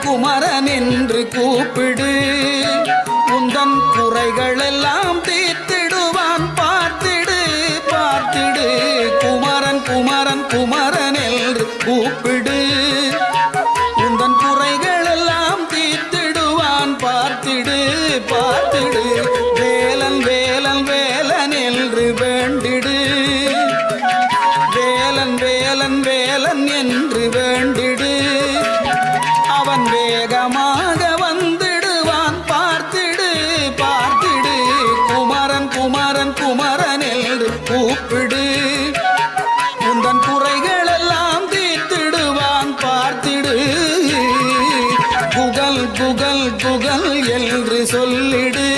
குமரன் என்று கூப்பிடு. உந்தன் குறைகள் எல்லாம் தீர்த்திடுவான் பார்த்திடு பார்த்திடு. குமரன் குமரன் குமரன் என்று கூப்பிடு. உந்தன் குறைகள் எல்லாம் தீர்த்திடுவான் பார்த்திடு பார்த்திடு. வேலன் வேலன் வேலன் என்று வேண்டிடு. வேலன் வேலன் வேலன் என்று வேண்டிடு. அவன் வேகமாக வந்திடுவான் பார்த்திடு பார்த்திடு. குமரன் குமரன் குமரன் என்று கூப்பிடு. உந்தன் குறைகள் எல்லாம் தீர்த்திடுவான் பார்த்திடு. குகல் குகல் குகல் என்று சொல்லிடு.